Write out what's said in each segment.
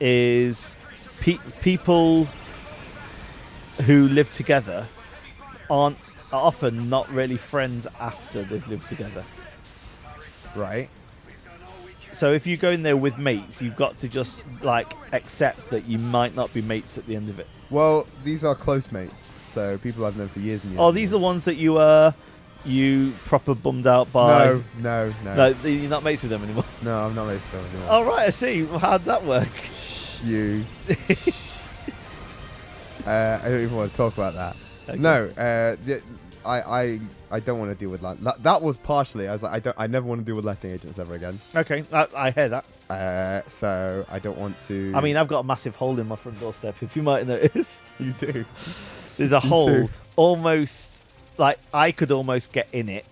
is people who live together are often not really friends after they've lived together. Right. So if you go in there with mates, you've got to just like accept that you might not be mates at the end of it. Well, these are close mates, so people I've known for years and years. Oh, these are the ones that you proper bummed out by. No. You're not mates with them anymore. No, I'm not mates with them anymore. Oh right, I see. How'd that work? You. I don't even want to talk about that. Okay. No, I don't want to deal with land. That was partially. I was like, I never want to deal with letting agents ever again. Okay, I hear that. So I don't want to. I mean, I've got a massive hole in my front doorstep. If you might have noticed, You do. there's a hole almost like I could almost get in it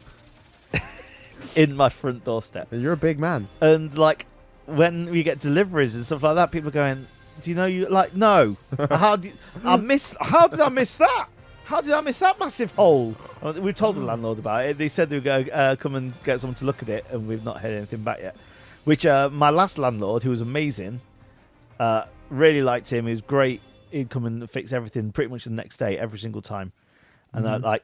in my front doorstep. You're a big man. And like when we get deliveries and stuff like that, people are going, "Do you know you like no? How did I miss that? How did I miss that massive hole?" We told the landlord about it. They said they would go come and get someone to look at it, and we've not heard anything back yet. Which my last landlord, who was amazing, really liked him. He was great. He'd come and fix everything pretty much the next day, every single time. And I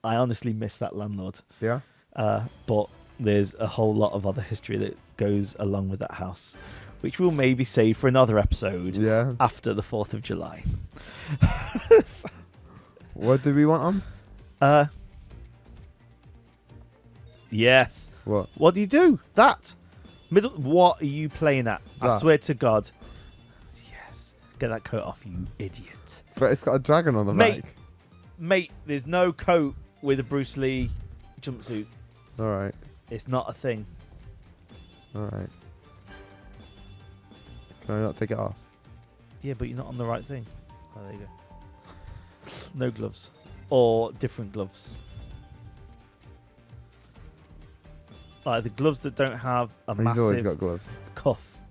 honestly miss that landlord. Yeah. But there's a whole lot of other history that goes along with that house, which we'll maybe save for another episode. Yeah. After the 4th of July. What do we want on? Yes. What do you do? That. What are you playing at? That. I swear to God. Yes. Get that coat off, you idiot. But it's got a dragon on the back. Mate, there's no coat with a Bruce Lee jumpsuit. All right. It's not a thing. All right. Can I not take it off? Yeah, but you're not on the right thing. Oh, there you go. No gloves. Or different gloves. Like the gloves that don't have a He's always massive got gloves. cuff.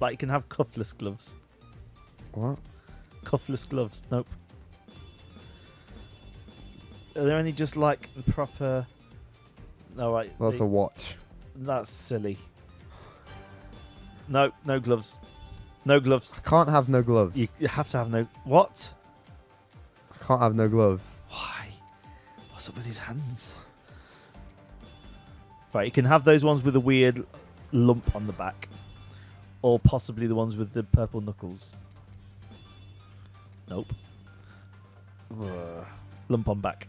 Like you can have cuffless gloves. What? Cuffless gloves. Nope. Are there any just like proper... No, right. That's a watch. That's silly. No gloves. No gloves. I can't have no gloves. You have to have no... What? I can't have no gloves. Why? What's up with his hands? Right, you can have those ones with a weird lump on the back. Or possibly the ones with the purple knuckles. Nope. Lump on back.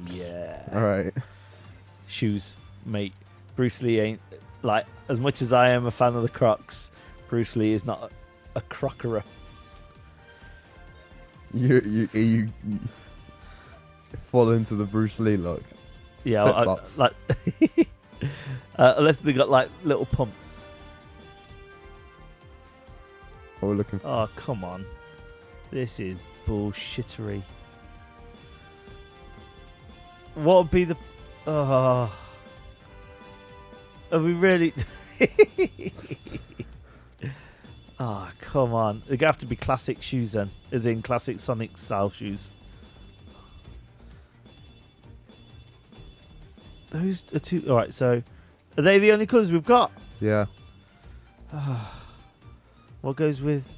Yeah. All right. Shoes, mate. Bruce Lee ain't... Like, as much as I am a fan of the Crocs, Bruce Lee is not a crockerer. You fall into the Bruce Lee look. Yeah, like unless they got like little pumps. What we're looking for. Oh, come on. This is bullshittery. What would be the... Are we really... Oh, come on. They're going to have to be classic shoes then. As in classic Sonic style shoes. Those are two... Alright, so... Are they the only colours we've got? Yeah. What goes with...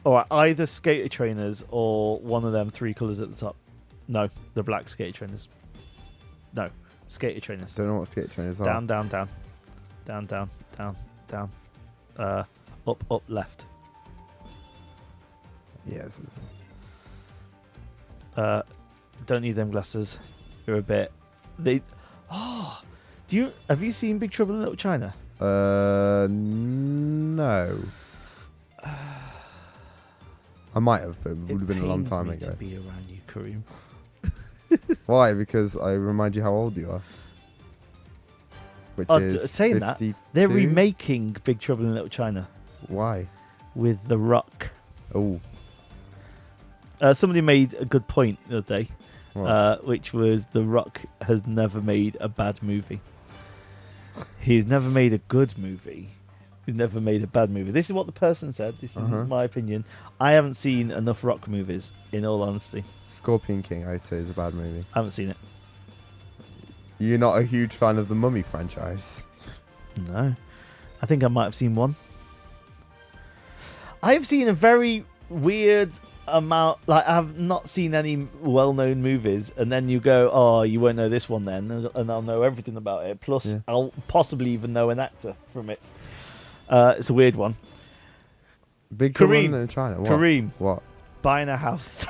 Alright, either skater trainers or one of them 3 colours at the top. No, the black skater trainers. No, skater trainers. Don't know what skate trainers are. Down, down, down. Down, down, down, down. Up, up, left. Yes. Don't need them glasses. You're a bit... They... Oh! Have you seen Big Trouble in Little China? No. I might have, but it would have been a long time ago. To be around you, Kareem. Why? Because I remind you how old you are. Which is saying 52? That they're remaking Big Trouble in Little China. Why? With The Rock. Oh. Somebody made a good point the other day, which was The Rock has never made a bad movie. He's never made a good movie. He's never made a bad movie. This is what the person said. This is my opinion. I haven't seen enough Rock movies, in all honesty. Scorpion King, I'd say, is a bad movie. I haven't seen it. You're not a huge fan of the Mummy franchise? No. I think I might have seen one. I've seen a very weird amount. Like, I've not seen any well-known movies, and then you go, "Oh, you won't know this one then," and I'll know everything about it. Plus, I'll possibly even know an actor from it. It's a weird one. Big Kareem in China. What? Kareem. What? Buying a house.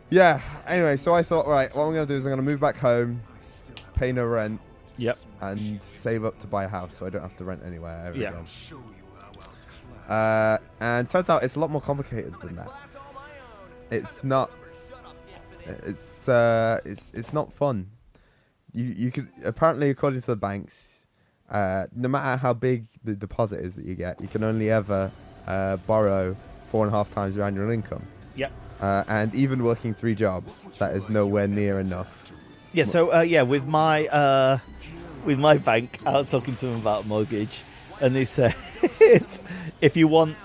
Yeah. Anyway, so I thought, right, what I'm gonna do is I'm gonna move back home, pay no rent. Yep. And save up to buy a house, so I don't have to rent anywhere ever Yeah. again. And turns out it's a lot more complicated than that. It's not. It's not fun. You could apparently, according to the banks, no matter how big the deposit is that you get, you can only ever borrow 4.5 times your annual income. Yep. And even working 3 jobs, that is nowhere near enough. Yeah. So with my bank, I was talking to them about mortgage, and they said if you want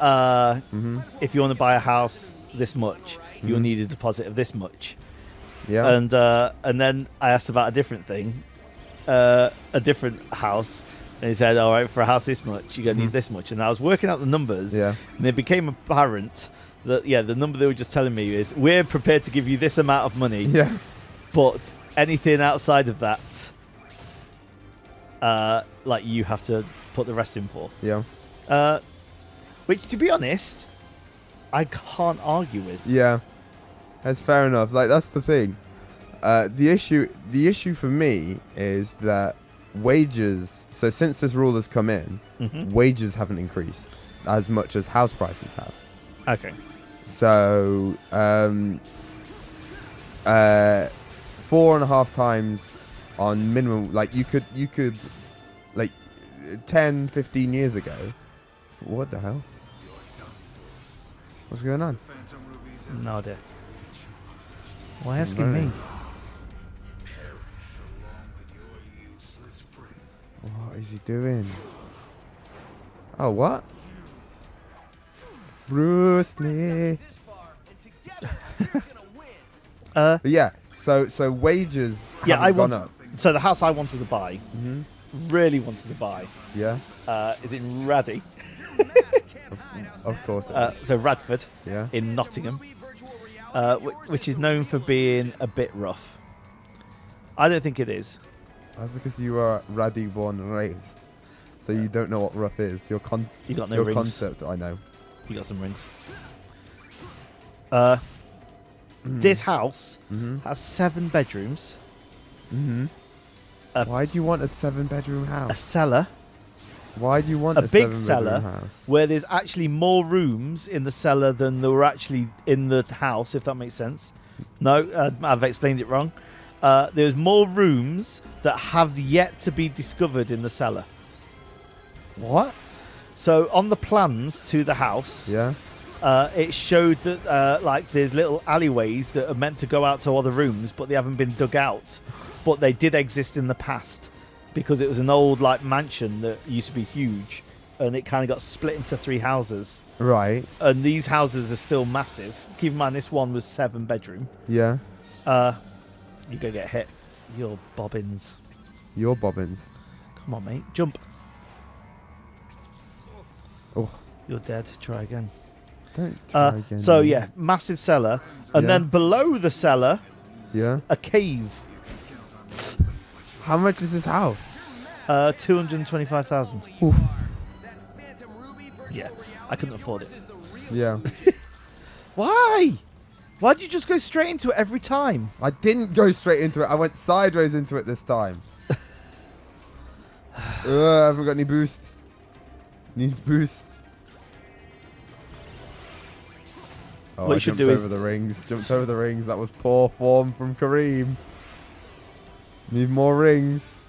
if you want to buy a house this much, you'll need a deposit of this much. Yeah. And then I asked about a different thing, a different house, and he said, all right, for a house this much, you're gonna need this much. And I was working out the numbers, and it became apparent that the number they were just telling me is, we're prepared to give you this amount of money, but anything outside of that, like, you have to put the rest in for. Yeah. Which, to be honest, I can't argue with. Yeah. That's fair enough. Like, that's the thing. The issue for me is that wages. So since this rule has come in, wages haven't increased as much as house prices have. Okay. So 4.5 times on minimum. Like, you could like 10, 15 years ago. What the hell? What's going on? No idea. Why asking me? What is he doing? Oh, what? Bruce Lee. Yeah. So wages haven't gone up. So the house I wanted to buy, really wanted to buy, Yeah. is in Raddy. Of course. So Radford, Yeah. in Nottingham, which is known for being a bit rough. I don't think it is. That's because you are Raddy born and raised, so you don't know what rough is. You got no your rings. concept, I know. You got some rings. This house has 7 bedrooms. Why do you want a 7-bedroom house? A cellar. Why do you want a big 7-bedroom cellar house? Where there's actually more rooms in the cellar than there were actually in the house, if that makes sense. No, I've explained it wrong. There's more rooms that have yet to be discovered in the cellar. What? So on the plans to the house, it showed that like there's little alleyways that are meant to go out to other rooms, but they haven't been dug out. But they did exist in the past because it was an old like mansion that used to be huge, and it kind of got split into 3 houses. Right. And these houses are still massive. Keep in mind, this one was 7-bedroom. Yeah. You go get hit. You're bobbins. Your bobbins. Come on, mate. Jump. Oh. You're dead. Try again. Don't try again. So, mate. yeah, massive cellar. And then below the cellar, a cave. How much is this house? 225,000. Oof. Yeah, I couldn't afford it. Yeah. Why? Why'd you just go straight into it every time? I didn't go straight into it. I went sideways into it this time. I haven't got any boost. Needs boost. Oh, What I you should jumped do is over the rings. Jumped over the rings. That was poor form from Kareem. Need more rings.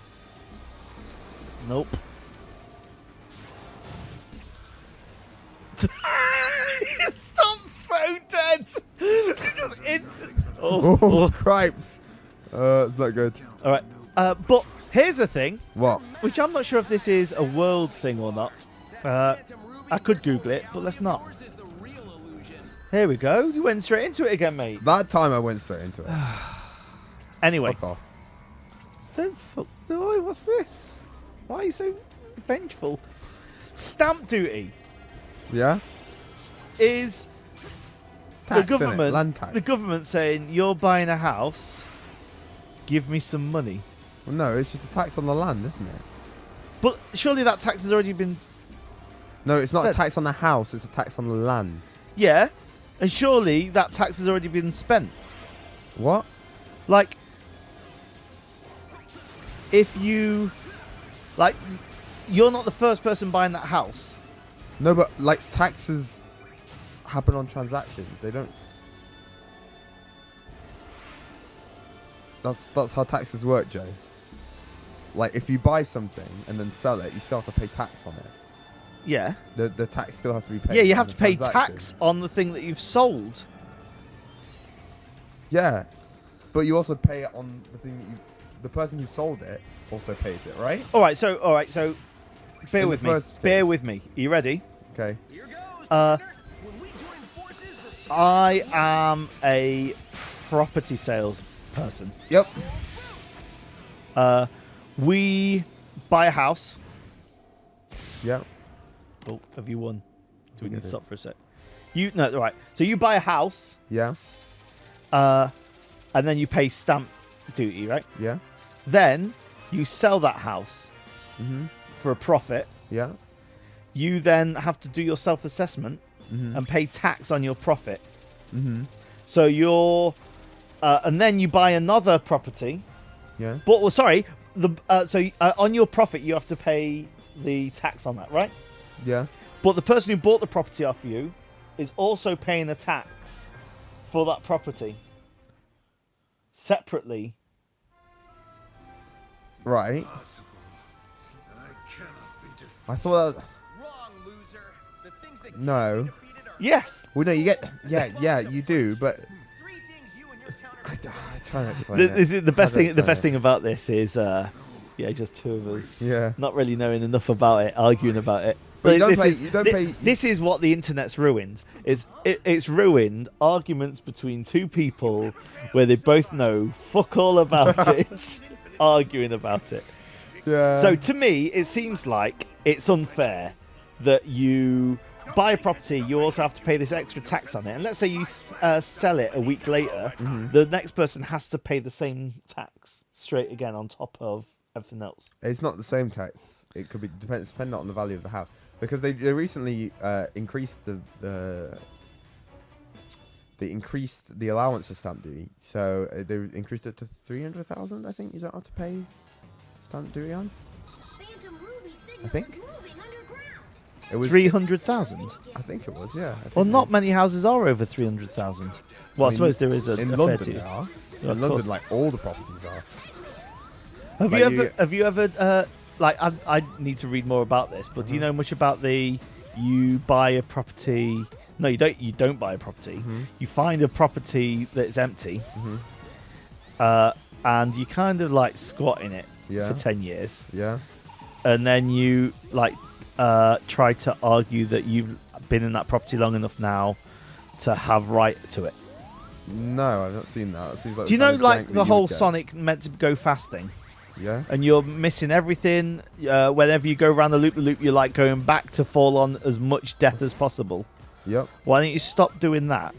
Nope. Stop so dead. Just instant. Oh, cripes. It's not good. All right. But here's the thing. What? Which I'm not sure if this is a world thing or not. I could Google it, but let's not. Here we go. You went straight into it again, mate. That time I went straight into it. Anyway. Fuck off. Don't fuck. Oh, what's this? Why are you so vengeful? Stamp duty. Yeah. Is Tax, the innit? government Land tax. the government saying you're buying a house, give me some money? Well, no, it's just a tax on the land, isn't it? But surely that tax has already been. No, it's not a spent. tax on the house. It's a tax on the land. Yeah, and surely that tax has already been spent. What? Like, if you, like, you're not the first person buying that house. No, but like taxes happen on transactions. They don't. That's how taxes work, Joe. Like if you buy something and then sell it, you still have to pay tax on it. Yeah. The tax still has to be paid. Yeah, you on have the to pay transaction. tax on the thing that you've sold. Yeah, but you also pay it on the thing that you. The person who sold it also pays it, right? All right. So, bear In with the me. first Bear case. with me. Are you ready? Okay. I am a property sales person. Yep. We buy a house. Yep. Oh, have you won? Do we need to Okay. stop for a sec? No, all right. So you buy a house, Yeah. and then you pay stamp duty, right? Yeah. Then you sell that house Mhm. for a profit. Yeah. You then have to do your self-assessment Mhm. and pay tax on your profit. Mhm. So and then you buy another property. Yeah. But on your profit you have to pay the tax on that, right? Yeah. But the person who bought the property off you is also paying a tax for that property separately. Right. I thought. Wrong, loser. The things that No. defeated are Yes. Well, no, you get. Yeah, you do, but. three things you and your counter. I try to explain The best How do I thing. The best explain thing about this is, just two of us it? Yeah. not really knowing enough about it, arguing about it. But you don't This pay- is- you don't thi- pay- This is what the internet's ruined. It's ruined arguments between two people where they both know fuck all about it, arguing about it. Yeah. So to me, it seems like it's unfair that you buy a property, you also have to pay this extra tax on it. And let's say you sell it a week later, the next person has to pay the same tax straight again on top of everything else. It's not the same tax. It could be depending on the value of the house, because they recently increased they increased the allowance for stamp duty. So they increased it to 300,000. I think you don't have to pay stamp duty on. I think it was 300,000? I think it was. Yeah. I think Well, not they- many houses are over 300,000. Well, I mean, suppose there is a in fair London. few. There are. Yeah, of In London, course. like all the properties are. Have you ever like I need to read more about this, but do you know much about you buy a property? No, you don't buy a property. You find a property that's empty, and you kind of like squat in it Yeah. for 10 years, Yeah. and then you like try to argue that you've been in that property long enough now to have right to it. No, I've not seen that. It seems like Do you the know kind of like jank that the you whole would get. Sonic meant to go fast thing? Yeah. And you're missing everything. Whenever you go around the loop, you're like going back to fall on as much death as possible. Yep. Why don't you stop doing that?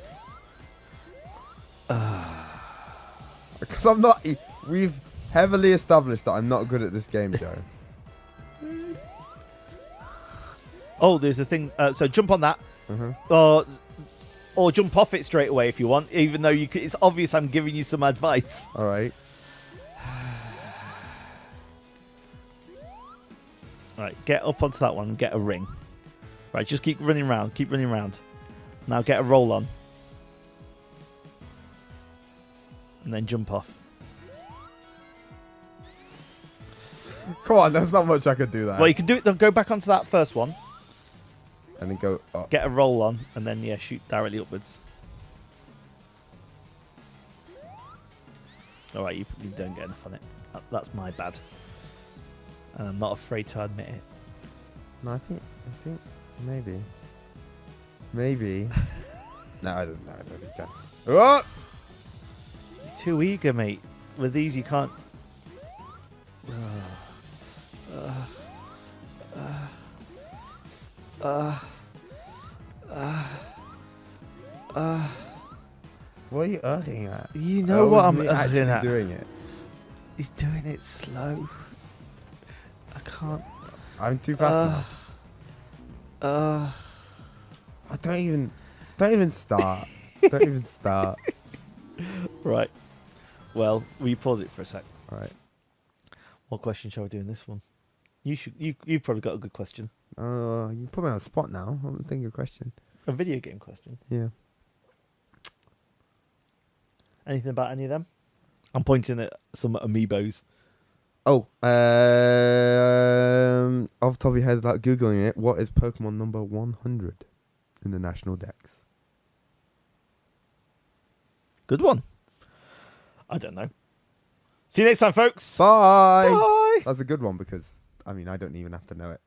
Because I'm not. We've heavily established that I'm not good at this game, Joe. Oh, there's a thing. So jump on that, Uh-huh. or jump off it straight away if you want. Even though it's obvious I'm giving you some advice. All right. Right, get up onto that one and get a ring. Right, just keep running around. Keep running around. Now get a roll on. And then jump off. Come on, there's not much I could do there. Well, you can do it. Then go back onto that first one. And then go up. Get a roll on, and then shoot directly upwards. All right, you don't get enough on it. That's my bad, and I'm not afraid to admit it. No, I think maybe. No, I don't know. I don't think you can. Oh! You're too eager, mate. With these, you can't. What are you looking at? You know what I'm actually looking at. doing it. He's doing it slow. I can't. I'm too fast now. Don't even start. Don't even start. Right. Well, will you pause it for a sec? All right. What question shall we do in this one? You've probably got a good question. You put me on the spot now. I'm thinking of a question. A video game question. Yeah. Anything about any of them? I'm pointing at some amiibos. Oh, off the top of your head, without Googling it, what is Pokemon number 100 in the National Dex? Good one. I don't know. See you next time, folks. Bye. Bye. That's a good one because, I mean, I don't even have to know it.